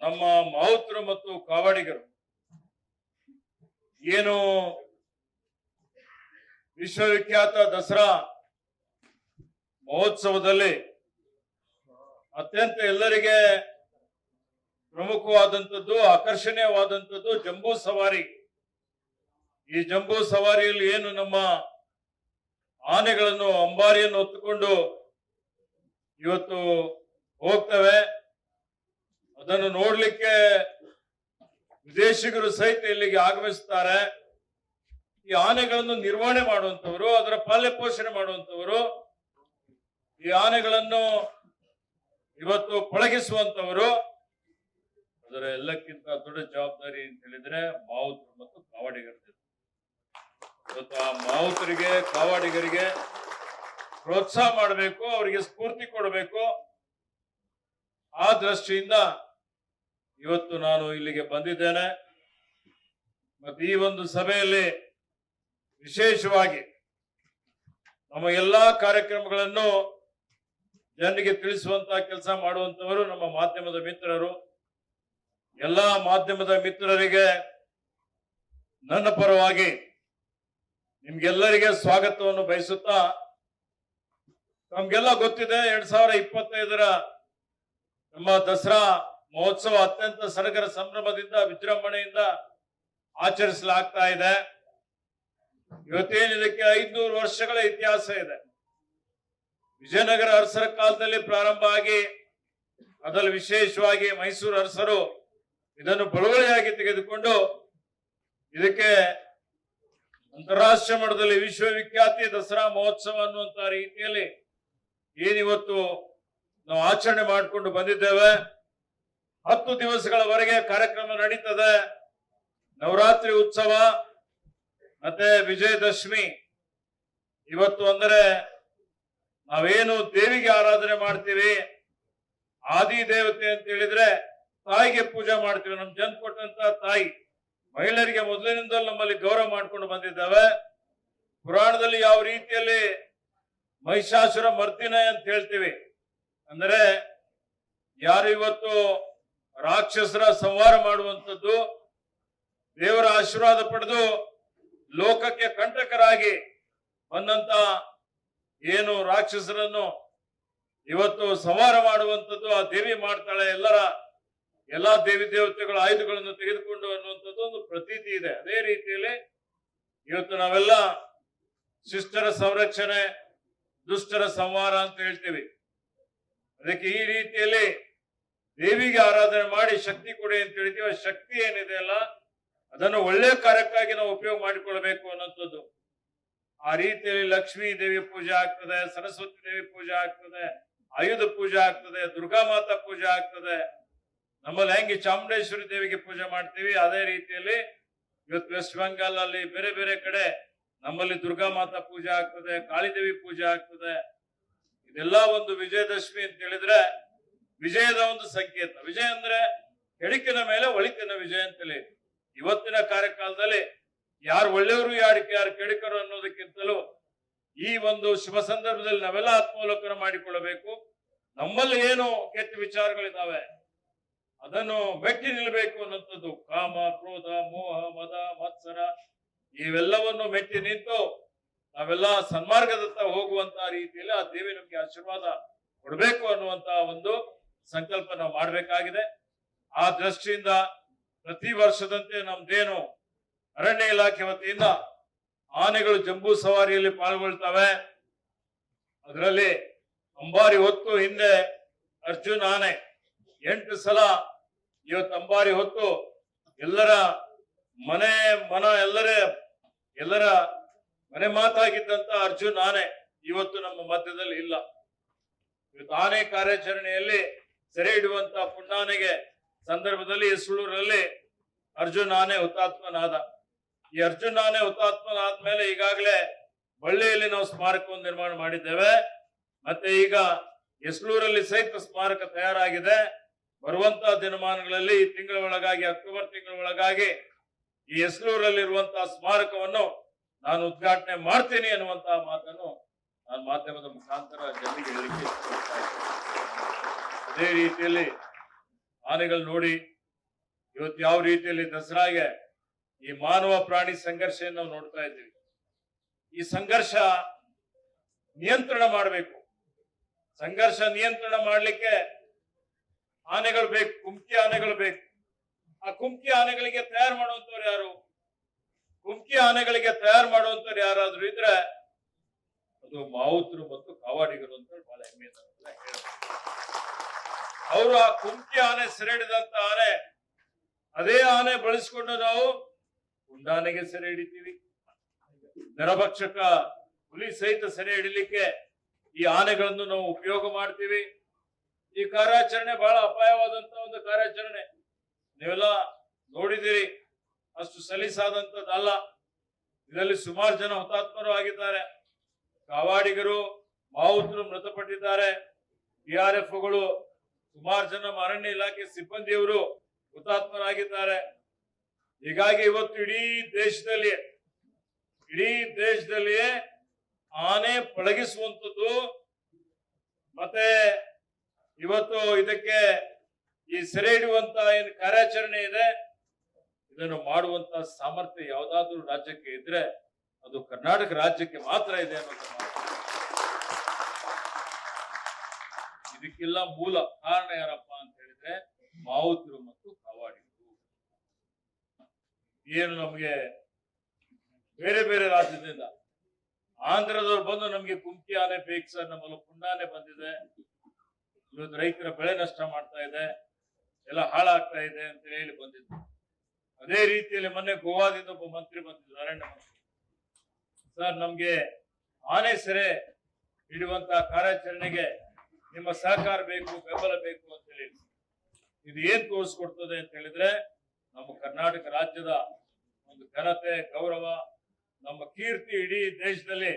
ನಮ್ಮ ಮಾವುತರು ಮತ್ತು ಕಾವಾಡಿಗರು ಏನು ವಿಶ್ವವಿಖ್ಯಾತ ದಸರಾ ಮಹೋತ್ಸವದಲ್ಲಿ ಅತ್ಯಂತ ಎಲ್ಲರಿಗೆ ಪ್ರಮುಖವಾದಂಥದ್ದು ಆಕರ್ಷಣೀಯವಾದಂಥದ್ದು ಜಂಬೂ ಸವಾರಿ. ಈ ಜಂಬೂ ಸವಾರಿಯಲ್ಲಿ ಏನು ನಮ್ಮ ಆನೆಗಳನ್ನು ಅಂಬಾರಿಯನ್ನು ಹೊತ್ತುಕೊಂಡು ಇವತ್ತು ಹೋಗ್ತವೆ, ಅದನ್ನು ನೋಡ್ಲಿಕ್ಕೆ ವಿದೇಶಿಗರು ಸಹಿತ ಇಲ್ಲಿಗೆ ಆಗಮಿಸ್ತಾರೆ. ಈ ಆನೆಗಳನ್ನು ನಿರ್ವಹಣೆ ಮಾಡುವಂತವರು, ಅದರ ಪಾಲನೆ ಪೋಷಣೆ ಮಾಡುವಂತವರು, ಈ ಆನೆಗಳನ್ನು ಇವತ್ತು ಪಳಗಿಸುವಂತವರು, ಅದರ ಎಲ್ಲಕ್ಕಿಂತ ದೊಡ್ಡ ಜವಾಬ್ದಾರಿ ಅಂತ ಹೇಳಿದ್ರೆ ಮಾವುತರು ಮತ್ತು ಕಾವಾಡಿಗರದ್ದು. ಇವತ್ತು ಆ ಮಾವುತರಿಗೆ ಕಾವಾಡಿಗರಿಗೆ ಪ್ರೋತ್ಸಾಹ ಮಾಡಬೇಕು, ಅವರಿಗೆ ಸ್ಫೂರ್ತಿ ಕೊಡಬೇಕು. ಆ ದೃಷ್ಟಿಯಿಂದ ಇವತ್ತು ನಾನು ಇಲ್ಲಿಗೆ ಬಂದಿದ್ದೇನೆ. ಮತ್ತೆ ಈ ಒಂದು ಸಭೆಯಲ್ಲಿ ವಿಶೇಷವಾಗಿ ನಮ್ಮ ಎಲ್ಲಾ ಕಾರ್ಯಕ್ರಮಗಳನ್ನು ಜನರಿಗೆ ತಿಳಿಸುವಂತಹ ಕೆಲಸ ಮಾಡುವಂತವರು ನಮ್ಮ ಮಾಧ್ಯಮದ ಮಿತ್ರರು. ಎಲ್ಲಾ ಮಾಧ್ಯಮದ ಮಿತ್ರರಿಗೆ ನನ್ನ ಪರವಾಗಿ ನಿಮ್ಗೆಲ್ಲರಿಗೆ ಸ್ವಾಗತವನ್ನು ಬಯಸುತ್ತಾ, ನಮ್ಗೆಲ್ಲ ಗೊತ್ತಿದೆ 2025ರ ನಮ್ಮ ದಸರಾ ಮಹೋತ್ಸವ ಅತ್ಯಂತ ಸಡಗರ ಸಂಭ್ರಮದಿಂದ ವಿಜೃಂಭಣೆಯಿಂದ ಆಚರಿಸಲಾಗ್ತಾ ಇದೆ. ಇವತ್ತೇನು ಇದಕ್ಕೆ 500 ವರ್ಷಗಳ ಇತಿಹಾಸ ಇದೆ. ವಿಜಯನಗರ ಅರಸರ ಕಾಲದಲ್ಲಿ ಪ್ರಾರಂಭ ಆಗಿ ಅದರಲ್ಲಿ ವಿಶೇಷವಾಗಿ ಮೈಸೂರು ಅರಸರು ಇದನ್ನು ಬಳುವಳಿಯಾಗಿ ತೆಗೆದುಕೊಂಡು ಇದಕ್ಕೆ ಅಂತಾರಾಷ್ಟ್ರೀಯ ಮಟ್ಟದಲ್ಲಿ ವಿಶ್ವವಿಖ್ಯಾತಿ ದಸರಾ ಮಹೋತ್ಸವ ಅನ್ನುವಂತ ರೀತಿಯಲ್ಲಿ ಏನಿವತ್ತು ನಾವು ಆಚರಣೆ ಮಾಡಿಕೊಂಡು ಬಂದಿದ್ದೇವೆ. 10 ದಿವಸಗಳವರೆಗೆ ಕಾರ್ಯಕ್ರಮ ನಡೀತದೆ. ನವರಾತ್ರಿ ಉತ್ಸವ ಮತ್ತೆ ವಿಜಯದಶಮಿ. ಇವತ್ತು ಅಂದರೆ ನಾವೇನು ದೇವಿಗೆ ಆರಾಧನೆ ಮಾಡ್ತೀವಿ, ಆದಿ ದೇವತೆ ಅಂತ ಹೇಳಿದ್ರೆ ತಾಯಿಗೆ ಪೂಜೆ ಮಾಡ್ತೀವಿ. ನಮ್ ಜನ ಕೊಟ್ಟಂತ ತಾಯಿ, ಮಹಿಳೆಯರಿಗೆ ಮೊದಲಿನಿಂದಲೂ ನಮ್ಮಲ್ಲಿ ಗೌರವ ಮಾಡ್ಕೊಂಡು ಬಂದಿದ್ದಾವೆ. ಪುರಾಣದಲ್ಲಿ ಯಾವ ರೀತಿಯಲ್ಲಿ ಮಹಿಷಾಸುರ ಮರ್ದಿನ ಅಂತ ಹೇಳ್ತೀವಿ, ಅಂದ್ರೆ ಯಾರು ಇವತ್ತು ರಾಕ್ಷಸರ ಸಂಹಾರ ಮಾಡುವಂಥದ್ದು, ದೇವರ ಆಶೀರ್ವಾದ ಪಡೆದು ಲೋಕಕ್ಕೆ ಕಂಟಕರಾಗಿ ಬಂದಂತ ಏನು ರಾಕ್ಷಸರನ್ನು ಇವತ್ತು ಸಂಹಾರ ಮಾಡುವಂಥದ್ದು ಆ ದೇವಿ ಮಾಡ್ತಾಳೆ. ಎಲ್ಲಾ ದೇವಿ ದೇವತೆಗಳ ಆಯುಧಗಳನ್ನು ತೆಗೆದುಕೊಂಡು ಅನ್ನುವಂಥದ್ದು ಒಂದು ಪ್ರತೀತಿ ಇದೆ. ಅದೇ ರೀತಿಯಲ್ಲಿ ಇವತ್ತು ನಾವೆಲ್ಲ ಶಿಷ್ಟರ ಸಂರಕ್ಷಣೆ, ದುಷ್ಟರ ಸಂಹಾರ ಅಂತ ಹೇಳ್ತೀವಿ. ಅದಕ್ಕೆ ಈ ರೀತಿಯಲ್ಲಿ ದೇವಿಗೆ ಆರಾಧನೆ ಮಾಡಿ ಶಕ್ತಿ ಕೊಡಿ ಅಂತ ಹೇಳ್ತೀವಿ. ಆ ಶಕ್ತಿ ಏನಿದೆ ಅಲ್ಲ, ಅದನ್ನು ಒಳ್ಳೆಯ ಕಾರ್ಯಕ್ಕಾಗಿ ನಾವು ಉಪಯೋಗ ಮಾಡಿಕೊಳ್ಬೇಕು ಅನ್ನೋಂಥದ್ದು. ಆ ರೀತಿಯಲ್ಲಿ ಲಕ್ಷ್ಮೀ ದೇವಿ ಪೂಜೆ ಆಗ್ತದೆ, ಸರಸ್ವತಿ ದೇವಿ ಪೂಜೆ ಆಗ್ತದೆ, ಆಯುಧ ಪೂಜೆ ಆಗ್ತದೆ, ದುರ್ಗಾ ಮಾತಾ ಪೂಜೆ ಆಗ್ತದೆ. ನಮ್ಮಲ್ಲಿ ಹೆಂಗೆ ಚಾಮುಂಡೇಶ್ವರಿ ದೇವಿಗೆ ಪೂಜೆ ಮಾಡ್ತೀವಿ, ಅದೇ ರೀತಿಯಲ್ಲಿ ಇವತ್ತು ವೆಸ್ಟ್ ಬೆಂಗಾಲ್ ಅಲ್ಲಿ ಬೇರೆ ಬೇರೆ ಕಡೆ ನಮ್ಮಲ್ಲಿ ದುರ್ಗಾ ಮಾತಾ ಪೂಜೆ ಆಗ್ತದೆ, ಕಾಳಿದೇವಿ ಪೂಜೆ ಆಗ್ತದೆ. ಇದೆಲ್ಲ ಒಂದು ವಿಜಯದಶಮಿ ಅಂತ ಹೇಳಿದ್ರೆ ವಿಜಯದ ಒಂದು ಸಂಕೇತ. ವಿಜಯ ಅಂದ್ರೆ ಕೆಡುಕಿನ ಮೇಲೆ ಒಳಿತಿನ ವಿಜಯ ಅಂತಲೇ. ಇವತ್ತಿನ ಕಾರ್ಯಕಾಲದಲ್ಲಿ ಯಾರು ಒಳ್ಳೆಯವರು ಯಾರು ಕೆಡುಕರು ಅನ್ನೋದಕ್ಕಿಂತಲೂ ಈ ಒಂದು ಶುಭ ಸಂದರ್ಭದಲ್ಲಿ ನಾವೆಲ್ಲ ಆತ್ಮಾವಲೋಕನ ಮಾಡಿಕೊಳ್ಳಬೇಕು. ನಮ್ಮಲ್ಲಿ ಏನು ಕೆಟ್ಟ ವಿಚಾರಗಳಿದ್ದಾವೆ ಅದನ್ನು ಮೆಟ್ಟಿ ನಿಲ್ಲಬೇಕು ಅನ್ನೋಂಥದ್ದು. ಕಾಮ, ಕ್ರೋಧ, ಮೋಹ, ಮದ, ಮತ್ಸರ ಇವೆಲ್ಲವನ್ನು ಮೆಟ್ಟಿ ನಿಂತು ನಾವೆಲ್ಲ ಸನ್ಮಾರ್ಗದತ್ತ ಹೋಗುವಂತ ರೀತಿಯಲ್ಲಿ ಆ ದೇವಿ ನಮ್ಗೆ ಆಶೀರ್ವಾದ ಕೊಡಬೇಕು ಅನ್ನುವಂತ ಒಂದು ಸಂಕಲ್ಪ ನಾವು ಮಾಡಬೇಕಾಗಿದೆ. ಆ ದೃಷ್ಟಿಯಿಂದ ಪ್ರತಿ ವರ್ಷದಂತೆ ನಮ್ದೇನು ಅರಣ್ಯ ಇಲಾಖೆ ವತಿಯಿಂದ ಆನೆಗಳು ಜಂಬೂ ಸವಾರಿಯಲ್ಲಿ ಪಾಲ್ಗೊಳ್ತವೆ. ಅದರಲ್ಲಿ ಅಂಬಾರಿ ಹೊತ್ತು ಹಿಂದೆ ಅರ್ಜುನ್ ಆನೆ 8 ಸಲ ಇವತ್ತು ಅಂಬಾರಿ ಹೊತ್ತು ಎಲ್ಲರ ಎಲ್ಲರ ಮನೆ ಮಾತಾಗಿದ್ದಂತ ಅರ್ಜುನ್ ಆನೆ ಇವತ್ತು ನಮ್ಮ ಮಧ್ಯದಲ್ಲಿ ಇಲ್ಲ. ಇವತ್ತು ಆನೆ ಕಾರ್ಯಾಚರಣೆಯಲ್ಲಿ ಸೆರೆ ಹಿಡುವಂತ ಪುಂಡಾನೆಗೆ ಸಂದರ್ಭದಲ್ಲಿ ಸುಳ್ಳೂರಲ್ಲಿ ಅರ್ಜುನ್ ಆನೆ ಹುತಾತ್ಮನಾದ. ಈ ಅರ್ಜುನ್ ಆನೆ ಹುತಾತ್ಮನಾದ್ಮೇಲೆ ಈಗಾಗಲೇ ಬಳ್ಳಿಯಲ್ಲಿ ನಾವು ಸ್ಮಾರಕವನ್ನು ನಿರ್ಮಾಣ ಮಾಡಿದ್ದೇವೆ. ಮತ್ತೆ ಈಗ ಎಸ್ಲೂರಲ್ಲಿ ಸಹಿತ ಸ್ಮಾರಕ ತಯಾರಾಗಿದೆ. ಬರುವಂತಹ ದಿನಮಾನಗಳಲ್ಲಿ ಈ ತಿಂಗಳ ಒಳಗಾಗಿ, ಅಕ್ಟೋಬರ್ ತಿಂಗಳ ಒಳಗಾಗಿ ಈ ಎಸ್ಲೂರಲ್ಲಿ ಇರುವಂತಹ ಸ್ಮಾರಕವನ್ನು ನಾನು ಉದ್ಘಾಟನೆ ಮಾಡ್ತೀನಿ ಅನ್ನುವಂತಹ ಮಾತನ್ನು ನಾನು ಮಾಧ್ಯಮದ ಮುಖಾಂತರ ಜನರಿಗೆ ಹೇಳಿಕೆ. ಅದೇ ರೀತಿಯಲ್ಲಿ ಆನೆಗಳು ನೋಡಿ ಇವತ್ತು ಯಾವ ರೀತಿಯಲ್ಲಿ ದಸರಾಗೆ ಈ ಮಾನವ ಪ್ರಾಣಿ ಸಂಘರ್ಷವನ್ನು ನಾವು ನೋಡ್ತಾ ಇದ್ದೀವಿ. ಈ ಸಂಘರ್ಷ ನಿಯಂತ್ರಣ ಮಾಡಬೇಕು. ಸಂಘರ್ಷ ನಿಯಂತ್ರಣ ಮಾಡಲಿಕ್ಕೆ ಆನೆಗಳು ಬೇಕು, ಕುಮ್ಕಿ ಆನೆಗಳು ಬೇಕು. ಆ ಕುಮ್ಕಿ ಆನೆಗಳಿಗೆ ತಯಾರು ಮಾಡುವಂತವ್ರು ಯಾರು? ಕುಮ್ಕಿ ಆನೆಗಳಿಗೆ ತಯಾರು ಮಾಡುವಂತವ್ರು ಯಾರಾದ್ರೂ ಇದ್ರೆ ಅದು ಮಾವುತರು ಮತ್ತು ಕಾವಾಡಿಗರು ಅಂತ ಬಹಳ ಹೆಮ್ಮೆಯಿಂದ ಹೇಳ್ತಾರೆ. ಅವರು ಆ ಕುಮ್ಕಿ ಆನೆ ಸೆರೆ ಹಿಡಿದಂತ ಆನೆ, ಅದೇ ಆನೆ ಬಳಸಿಕೊಂಡು ನಾವು ಉಂಡಾನೆಗೆ ಸೆರೆ ಹಿಡಿತೀವಿ. ನರಭಕ್ಷಕ ಹುಲಿ ಸಹಿತ ಸೆರೆ ಹಿಡಿಲಿಕ್ಕೆ ಈ ಆನೆಗಳನ್ನು ನಾವು ಉಪಯೋಗ ಮಾಡ್ತೀವಿ. ಈ ಕಾರ್ಯಾಚರಣೆ ಬಹಳ ಅಪಾಯವಾದಂತ ಒಂದು ಕಾರ್ಯಾಚರಣೆ. ನೀವೆಲ್ಲ ನೋಡಿದಿರಿ, ಅಷ್ಟು ಸಲೀಸಾದಂತದ್ದಲ್ಲ. ಇದರಲ್ಲಿ ಸುಮಾರು ಜನ ಹುತಾತ್ಮರು ಆಗಿದ್ದಾರೆ. ಕಾವಾಡಿಗರು, ಮಾವುತರು ಮೃತಪಟ್ಟಿದ್ದಾರೆ. PRFಗಳು, ಸುಮಾರು ಜನ ಅರಣ್ಯ ಇಲಾಖೆ ಸಿಬ್ಬಂದಿಯವರು ಹುತಾತ್ಮರಾಗಿದ್ದಾರೆ. ಹೀಗಾಗಿ ಇವತ್ತು ಇಡೀ ದೇಶದಲ್ಲಿ ಆನೆ ಪಳಗಿಸುವಂಥದ್ದು ಮತ್ತೆ ಇವತ್ತು ಇದಕ್ಕೆ ಈ ಸೆರೆ ಹಿಡಿಯುವಂತ ಏನು ಕಾರ್ಯಾಚರಣೆ ಇದೆ, ಇದನ್ನು ಮಾಡುವಂತ ಸಾಮರ್ಥ್ಯ ಯಾವುದಾದ್ರೂ ರಾಜ್ಯಕ್ಕೆ ಇದ್ರೆ ಅದು ಕರ್ನಾಟಕ ರಾಜ್ಯಕ್ಕೆ ಮಾತ್ರ ಇದೆ ಅನ್ನೋದು. ಇದಕ್ಕೆಲ್ಲ ಮೂಲ ಕಾರಣ ಯಾರಪ್ಪ ಅಂತ ಹೇಳಿದ್ರೆ ಮಾವುತರು ಮತ್ತು ಕಾವಾಡಿಗರು. ಏನು ನಮ್ಗೆ ಬೇರೆ ಬೇರೆ ರಾಜ್ಯದಿಂದ ಆಂಧ್ರದವ್ರು ಬಂದು ನಮ್ಗೆ ಕುಮ್ಕಿ ಆನೆ ಬೇಕು ಸರ್, ನಮ್ಮಲ್ಲಿ ಪುಂಡಾನೆ ಬಂದಿದೆ, ಇವತ್ತು ರೈತರ ಬೆಳೆ ನಷ್ಟ ಮಾಡ್ತಾ ಇದೆ, ಎಲ್ಲ ಹಾಳಾಗ್ತಾ ಇದೆ ಅಂತ ಹೇಳಿ ಬಂದಿದ್ರು. ಅದೇ ರೀತಿಯಲ್ಲಿ ಮೊನ್ನೆ ಗೋವಾದಿಂದ ಒಬ್ಬ ಮಂತ್ರಿ ಬಂದಿದ್ರು, ಅರಣ್ಯ ಮಂತ್ರಿ. ಸರ್, ನಮ್ಗೆ ಆನೆ ಸೆರೆ ಹಿಡಿಯುವಂತ ಕಾರ್ಯಾಚರಣೆಗೆ ನಿಮ್ಮ ಸಹಕಾರ ಬೇಕು, ಬೆಂಬಲ ಬೇಕು ಅಂತ ಹೇಳಿ. ಇದು ಏನ್ ತೋರಿಸ್ಕೊಡ್ತದೆ ಅಂತ ಹೇಳಿದ್ರೆ ನಮ್ಮ ಕರ್ನಾಟಕ ರಾಜ್ಯದ ಒಂದು ಘನತೆ, ಗೌರವ, ನಮ್ಮ ಕೀರ್ತಿ ಇಡೀ ದೇಶದಲ್ಲಿ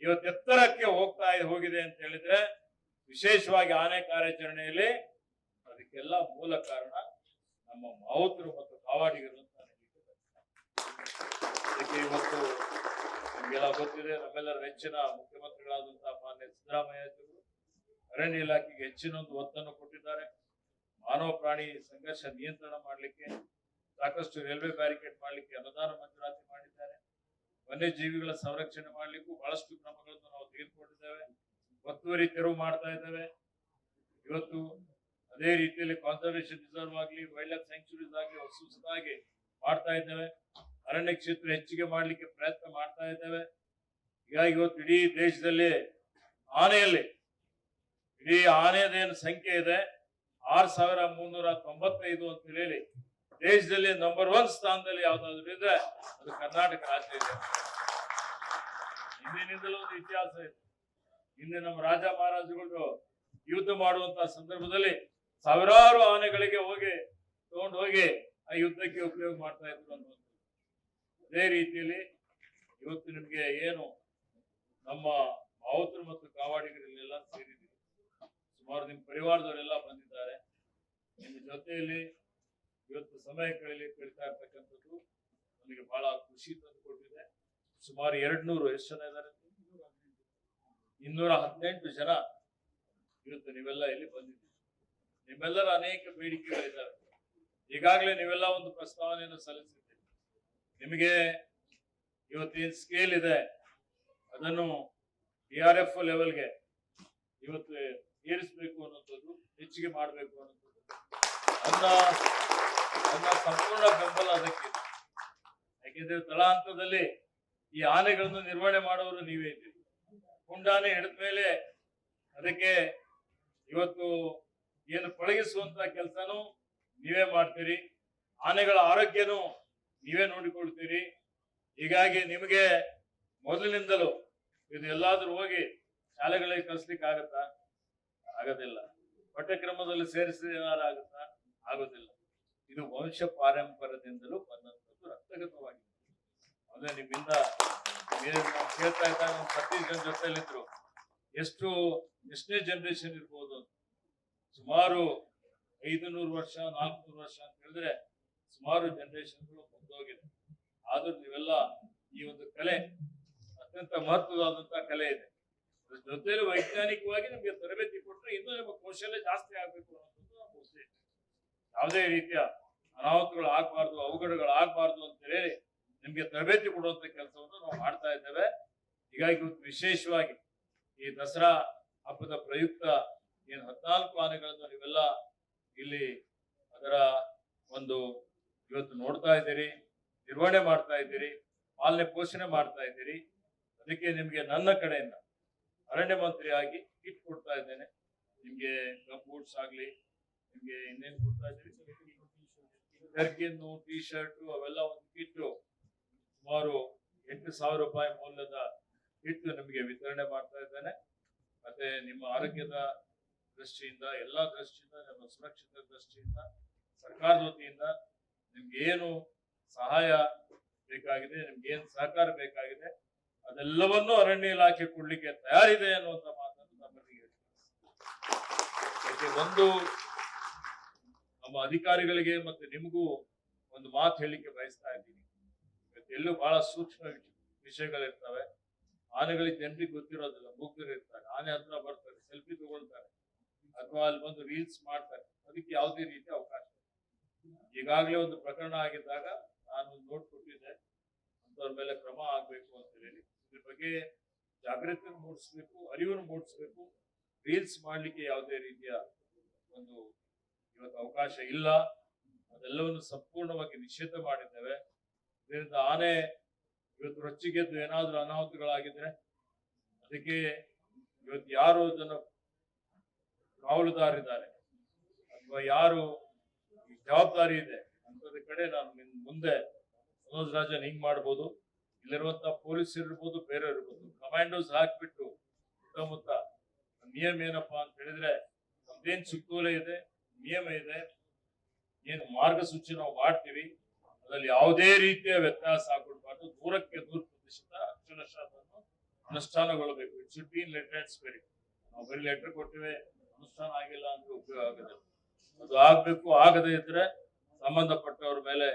ಇವತ್ತು ಎತ್ತರಕ್ಕೆ ಹೋಗಿದೆ ಅಂತ ಹೇಳಿದ್ರೆ ವಿಶೇಷವಾಗಿ ಆನೆ ಕಾರ್ಯಾಚರಣೆಯಲ್ಲಿ ಅದಕ್ಕೆಲ್ಲ ಮೂಲ ಕಾರಣ ನಮ್ಮ ಮಾವುತರು ಮತ್ತು ಕಾವಾಡಿಗರು ಅಂತ ಅದಕ್ಕೆ ಇವತ್ತು ನಿಮಗೆಲ್ಲ ಗೊತ್ತಿದೆ, ನಮ್ಮೆಲ್ಲರ ನೆಚ್ಚಿನ ಮುಖ್ಯಮಂತ್ರಿಗಳಾದಂತಹ ಮಾನ್ಯ ಸಿದ್ದರಾಮಯ್ಯ ಅರಣ್ಯ ಇಲಾಖೆಗೆ ಹೆಚ್ಚಿನ ಒಂದು ಒತ್ತನ್ನು ಕೊಟ್ಟಿದ್ದಾರೆ. ಮಾನವ ಪ್ರಾಣಿ ಸಂಘರ್ಷ ನಿಯಂತ್ರಣ ಮಾಡಲಿಕ್ಕೆ ಸಾಕಷ್ಟು ರೈಲ್ವೆ ಬ್ಯಾರಿಕೇಡ್ ಮಾಡಲಿಕ್ಕೆ ಅನುದಾನ ಮಂಜೂರಾತಿ ಮಾಡಿದ್ದಾರೆ. ವನ್ಯಜೀವಿಗಳ ಸಂರಕ್ಷಣೆ ಮಾಡಲಿಕ್ಕೂ ಬಹಳಷ್ಟು ಕ್ರಮಗಳನ್ನು ನಾವು ತೆಗೆದುಕೊಂಡಿದ್ದೇವೆ. ಒತ್ತುವರಿ ತೆರವು ಮಾಡ್ತಾ ಇದ್ದೇವೆ. ಇವತ್ತು ಅದೇ ರೀತಿಯಲ್ಲಿ ಕಾನ್ಸರ್ವೇಷನ್ ರಿಸರ್ವ್ ಆಗಲಿ, ವೈಲ್ಡ್ ಲೈಫ್ ಸ್ಯಾಂಕ್ಚುರೀಸ್ ಆಗಲಿ ಹೊಸದಾಗಿ ಮಾಡ್ತಾ ಇದ್ದೇವೆ. ಅರಣ್ಯ ಕ್ಷೇತ್ರ ಹೆಚ್ಚಿಗೆ ಮಾಡಲಿಕ್ಕೆ ಪ್ರಯತ್ನ ಮಾಡ್ತಾ ಇದ್ದೇವೆ. ಹೀಗಾಗಿ ಇವತ್ತು ಇಡೀ ದೇಶದಲ್ಲಿ ಆನೆಯಲ್ಲಿ ಇಡೀ ಆನೆಯದೇನು ಸಂಖ್ಯೆ ಇದೆ 6395 ಅಂತ ಹೇಳಿ ದೇಶದಲ್ಲಿ ನಂಬರ್ 1 ಸ್ಥಾನದಲ್ಲಿ ಯಾವ್ದಾದ್ರು ಇದ್ರೆ ಅದು ಕರ್ನಾಟಕ ರಾಜ್ಯ ಇದೆ. ಹಿಂದಿನಿಂದಲೂ ಒಂದು ಇತಿಹಾಸ ಇದೆ. ಹಿಂದೆ ನಮ್ಮ ರಾಜ ಮಹಾರಾಜರುಗಳು ಯುದ್ಧ ಮಾಡುವಂತಹ ಸಂದರ್ಭದಲ್ಲಿ ಸಾವಿರಾರು ಆನೆಗಳಿಗೆ ತಗೊಂಡು ಹೋಗಿ ಆ ಯುದ್ಧಕ್ಕೆ ಉಪಯೋಗ ಮಾಡ್ತಾ ಇದ್ರು ಅನ್ನುವಂಥದ್ದು. ಅದೇ ರೀತಿಯಲ್ಲಿ ಇವತ್ತು ನಿಮ್ಗೆ ಏನು ನಮ್ಮ ಮಾವುತರು ಮತ್ತು ಕಾವಾಡಿಗರಲ್ಲೆಲ್ಲ ಸೇರಿದ್ದೀವಿ. ಸುಮಾರು ನಿಮ್ಮ ಪರಿವಾರದವರೆಲ್ಲ ಬಂದಿದ್ದಾರೆ. ನಿಮ್ಮ ಜೊತೆಯಲ್ಲಿ ಇವತ್ತು ಸಮಯ ಕಳೀತಾ ಇರ್ತಕ್ಕಂಥದ್ದು ನನಗೆ ಬಹಳ ಖುಷಿ ತಂದು ಕೊಟ್ಟಿದೆ. ಸುಮಾರು 200 ಎಷ್ಟು ಜನ ಇದ್ದಾರೆ? 218 ಜನ ಇವತ್ತು ನೀವೆಲ್ಲ ಇಲ್ಲಿ ಬಂದಿದ್ದೀವಿ. ನಿಮ್ಮೆಲ್ಲರ ಅನೇಕ ಬೇಡಿಕೆಗಳಿದ್ದಾವೆ. ಈಗಾಗಲೇ ನೀವೆಲ್ಲ ಒಂದು ಪ್ರಸ್ತಾವನೆಯನ್ನು ಸಲ್ಲಿಸಿದ್ದೀರಿ. ನಿಮಗೆ ಇವತ್ತೇನು ಸ್ಕೇಲ್ ಇದೆ ಅದನ್ನು PRF ಲೆವೆಲ್ಗೆ ಇವತ್ತು ಏರಿಸಬೇಕು ಅನ್ನೋಂಥದ್ದು, ಹೆಚ್ಚಿಗೆ ಮಾಡಬೇಕು ಅನ್ನೋಂಥದ್ದು ನನ್ನ ಸಂಪೂರ್ಣ ಬೆಂಬಲ ಅದಕ್ಕೆ. ಯಾಕೆಂದ್ರೆ ತಳಹಂತದಲ್ಲಿ ಈ ಆನೆಗಳನ್ನು ನಿರ್ವಹಣೆ ಮಾಡೋರು ನೀವೇ ಇದ್ದೀರಿ. ಪುಂಡಾನೆ ಹಿಡಿದ ಮೇಲೆ ಅದಕ್ಕೆ ಇವತ್ತು ಏನು ಪಳಗಿಸುವಂತ ಕೆಲಸನೂ ನೀವೇ ಮಾಡ್ತೀರಿ. ಆನೆಗಳ ಆರೋಗ್ಯನೂ ನೀವೇ ನೋಡಿಕೊಳ್ತೀರಿ. ಹೀಗಾಗಿ ನಿಮಗೆ ಮೊದಲಿನಿಂದಲೂ ಇದು ಎಲ್ಲಾದ್ರೂ ಹೋಗಿ ಶಾಲೆಗಳಿಗೆ ಕಲಿಸ್ಲಿಕ್ಕೆ ಆಗತ್ತಾ? ಆಗೋದಿಲ್ಲ. ಪಠ್ಯಕ್ರಮದಲ್ಲಿ ಸೇರಿಸಿದ ಏನಾರು ಆಗುತ್ತಾ? ಆಗೋದಿಲ್ಲ. ಇದು ವಂಶ ಪಾರಂಪರ್ಯದಿಂದಲೂ ಬಂದಂಥದ್ದು, ರಕ್ತಗತವಾಗಿದೆ. ಅಂದ್ರೆ ನಿಮ್ಮಿಂದ ಕೇಳ್ತಾ ಇದ್ದಾಗ ಪ್ರತಿ ಜನ ಜೊತೆಯಲ್ಲಿದ್ರು ಎಷ್ಟನೇ ಜನರೇಷನ್ ಇರ್ಬೋದು ಅಂತ. ಸುಮಾರು 500 ವರ್ಷ 400 ವರ್ಷ ಅಂತ ಹೇಳಿದ್ರೆ ಸುಮಾರು ಜನರೇಷನ್ಗಳು ಮುಂದೋಗಿದೆ. ಆದ್ರೂ ನೀವೆಲ್ಲ ಈ ಒಂದು ಕಲೆ ಅತ್ಯಂತ ಮಹತ್ವವಾದಂತಹ ಕಲೆ ಇದೆ. ಅದ್ರ ಜೊತೆಲಿ ವೈಜ್ಞಾನಿಕವಾಗಿ ನಮ್ಗೆ ತರಬೇತಿ ಕೊಟ್ಟರೆ ಇನ್ನೂ ನಿಮ್ಮ ಕೌಶಲ್ಯ ಜಾಸ್ತಿ ಆಗ್ಬೇಕು ಅನ್ನೋದು ನಮ್ಮ ಉದ್ದೇಶ. ಯಾವುದೇ ರೀತಿಯ ಅನಾಹುತಗಳು ಆಗ್ಬಾರ್ದು, ಅವಘಡಗಳು ಆಗ್ಬಾರ್ದು ಅಂತ ಹೇಳಿ ನಿಮ್ಗೆ ತರಬೇತಿ ಕೊಡುವಂತ ಕೆಲಸವನ್ನು ನಾವು ಮಾಡ್ತಾ ಇದ್ದೇವೆ. ಹೀಗಾಗಿ ಇವತ್ತು ವಿಶೇಷವಾಗಿ ಈ ದಸರಾ ಹಬ್ಬದ ಪ್ರಯುಕ್ತ ಏನು 14 ಆನೆಗಳನ್ನು ನೀವೆಲ್ಲ ಇಲ್ಲಿ ಅದರ ಒಂದು ಇವತ್ತು ನೋಡ್ತಾ ಇದ್ದೀರಿ, ನಿರ್ವಹಣೆ ಮಾಡ್ತಾ ಇದ್ದೀರಿ, ಪಾಲನೆ ಪೋಷಣೆ ಮಾಡ್ತಾ ಇದ್ದೀರಿ. ಅದಕ್ಕೆ ನಿಮ್ಗೆ ನನ್ನ ಕಡೆಯಿಂದ ಅರಣ್ಯ ಮಂತ್ರಿಯಾಗಿ ಕಿಟ್ ಕೊಡ್ತಾ ಇದ್ದೇನೆ. ನಿಮ್ಗೆ ಗಮ್ ಬೂಟ್ಸ್ ಆಗ್ಲಿ, ನಿಮ್ಗೆ ಇನ್ನೇನು ಕೊಡ್ತಾ ಇದ್ದೀರಿ, ಜರ್ಕಿನ್ನು, ಟಿ ಶರ್ಟ್ ಅವೆಲ್ಲ ಒಂದು ಕಿಟ್ ಸುಮಾರು 8,000 ರೂಪಾಯಿ ಮೌಲ್ಯದ ಕಿಟ್ ನಿಮಗೆ ವಿತರಣೆ ಮಾಡ್ತಾ ಇದ್ದೇನೆ. ಮತ್ತೆ ನಿಮ್ಮ ಆರೋಗ್ಯದ ದೃಷ್ಟಿಯಿಂದ, ಎಲ್ಲಾ ದೃಷ್ಟಿಯಿಂದ, ನಿಮ್ಮ ಸುರಕ್ಷಿತ ದೃಷ್ಟಿಯಿಂದ ಸರ್ಕಾರದ ವತಿಯಿಂದ ನಿಮ್ಗೆ ಏನು ಸಹಾಯ ಬೇಕಾಗಿದೆ, ನಿಮ್ಗೆ ಏನು ಸಹಕಾರ ಬೇಕಾಗಿದೆ, ಅದೆಲ್ಲವನ್ನೂ ಅರಣ್ಯ ಇಲಾಖೆ ಕೊಡ್ಲಿಕ್ಕೆ ತಯಾರಿದೆ ಅನ್ನುವಂತ ಮಾತನ್ನು ನಮ್ಮಲ್ಲಿ ಹೇಳ್ತೀನಿ. ಒಂದು ನಮ್ಮ ಅಧಿಕಾರಿಗಳಿಗೆ ಮತ್ತೆ ನಿಮಗೂ ಒಂದು ಮಾತು ಹೇಳಲಿಕ್ಕೆ ಬಯಸ್ತಾ ಇದ್ದೀನಿ. ಎಲ್ಲೂ ಬಹಳ ಸೂಕ್ಷ್ಮ ವಿಷಯಗಳಿರ್ತವೆ. ಆನೆಗಳಿಗೆ ಜನರಿಗೆ ಗೊತ್ತಿರೋದಿಲ್ಲ, ಮೂಕರಿರ್ತಾರೆ, ಆನೆ ಹತ್ರ ಬರ್ತಾರೆ, ಸೆಲ್ಫಿ ತಗೊಳ್ತಾರೆ, ಅಥವಾ ಅಲ್ಲಿ ಬಂದು ರೀಲ್ಸ್ ಮಾಡ್ತಾರೆ. ಅದಕ್ಕೆ ಯಾವುದೇ ರೀತಿ ಅವಕಾಶ ಇಲ್ಲ. ಈಗಾಗಲೇ ಒಂದು ಪ್ರಕರಣ ಆಗಿದ್ದಾಗ ನಾನು ನೋಟ್ ಕೊಟ್ಟಿದ್ದೆ, ಅಂತವ್ರ ಮೇಲೆ ಕ್ರಮ ಆಗ್ಬೇಕು ಅಂತ ಹೇಳಿ. ಇದ್ರ ಬಗ್ಗೆ ಜಾಗೃತಿ ಮೂಡಿಸ್ಬೇಕು, ಅರಿವನ್ನು ಮೂಡಿಸ್ಬೇಕು. ರೀಲ್ಸ್ ಮಾಡ್ಲಿಕ್ಕೆ ಯಾವುದೇ ರೀತಿಯ ಒಂದು ಇವತ್ತು ಅವಕಾಶ ಇಲ್ಲ. ಅದೆಲ್ಲವನ್ನು ಸಂಪೂರ್ಣವಾಗಿ ನಿಷೇಧ ಮಾಡಿದ್ದೇವೆ. ಇದರಿಂದ ಆನೆ ಇವತ್ತು ರೊಚ್ಚಿಗೆದ್ದು ಏನಾದ್ರೂ ಅನಾಹುತಗಳಾಗಿದ್ರೆ ಅದಕ್ಕೆ ಇವತ್ತು ಯಾರು ಅದನ್ನು ಕಾವಲುದಾರಿದ್ದಾರೆ ಅಥವಾ ಯಾರು ಜವಾಬ್ದಾರಿ ಇದೆ ಅಂತದ ಕಡೆ ನಾನು ಮುಂದೆ ಮನೋಜ್ ರಾಜನ್ ಹಿಂಗ್ ಮಾಡ್ಬೋದು, ಇಲ್ಲಿರುವಂತ ಪೊಲೀಸರು ಇರ್ಬೋದು, ಬೇರೆ ಇರ್ಬೋದು, ಕಮಾಂಡೋಸ್ ಹಾಕ್ಬಿಟ್ಟು ಸುತ್ತಮುತ್ತ ನಿಯಮ ಏನಪ್ಪಾ ಅಂತ ಹೇಳಿದ್ರೆ ನಮ್ದೇನ್ ಸುತ್ತೋಲೆ ಇದೆ, ನಿಯಮ ಇದೆ, ಏನು ಮಾರ್ಗಸೂಚಿ ನಾವು ಮಾಡ್ತೀವಿ, ಅದರಲ್ಲಿ ಯಾವುದೇ ರೀತಿಯ ವ್ಯತ್ಯಾಸ ಆಗ್ಬಿಡ್ಬಾರ್ದು. ದೂರಕ್ಕೆ 100% ಅಕ್ಷರಶಃ ಅದನ್ನು ಅನುಷ್ಠಾನಗೊಳ್ಳಬೇಕು. It should be in letter and spirit. ನಾವು ಬರೀ ಲೆಟರ್ ಕೊಟ್ಟಿವೆ, ಅನುಷ್ಠಾನ ಆಗಿಲ್ಲ ಅಂದ್ರೆ ಉಪಯೋಗ ಆಗೋದಿಲ್ಲ. ಅದು ಆಗ್ಬೇಕು. ಆಗದೇ ಇದ್ರೆ ಸಂಬಂಧಪಟ್ಟವ್ರ ಮೇಲೆ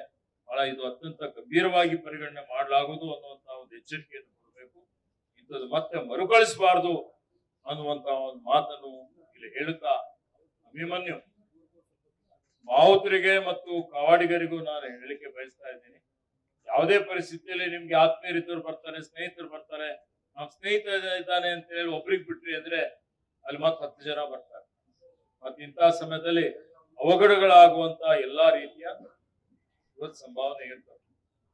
ಬಹಳ ಇದು ಅತ್ಯಂತ ಗಂಭೀರವಾಗಿ ಪರಿಗಣನೆ ಮಾಡಲಾಗುವುದು ಅನ್ನುವಂತ ಒಂದು ಎಚ್ಚರಿಕೆಯನ್ನು ಕೊಡಬೇಕು. ಇಂಥದ್ದು ಮತ್ತೆ ಮರುಕಳಿಸಬಾರದು ಅನ್ನುವಂತ ಒಂದು ಮಾತನ್ನು ಇಲ್ಲಿ ಹೇಳುತ್ತಾ, ಅಭಿಮನ್ಯು ಮಾವುತರಿಗೆ ಮತ್ತು ಕವಾಡಿಗರಿಗೂ ನಾನು ಹೇಳಿಕೆ ಬಯಸ್ತಾ ಇದ್ದೀನಿ. ಯಾವುದೇ ಪರಿಸ್ಥಿತಿಯಲ್ಲಿ ನಿಮ್ಗೆ ಆತ್ಮೀಯರಿದ್ದವರು ಬರ್ತಾರೆ, ಸ್ನೇಹಿತರು ಬರ್ತಾರೆ. ನಮ್ಮ ಸ್ನೇಹಿತ ಇದ್ದಾನೆ ಅಂತ ಹೇಳಿ ಒಬ್ರಿಗೆ ಬಿಟ್ರಿ ಅಂದ್ರೆ ಅಲ್ಲಿ ಮತ್ತೆ 10 ಜನ ಬರ್ತಾರೆ. ಮತ್ತೆ ಇಂತಹ ಸಮಯದಲ್ಲಿ ಅವಘಡಗಳಾಗುವಂತ ಎಲ್ಲಾ ರೀತಿಯ ಸಂಭಾವನೆ ಇರ್ತದೆ.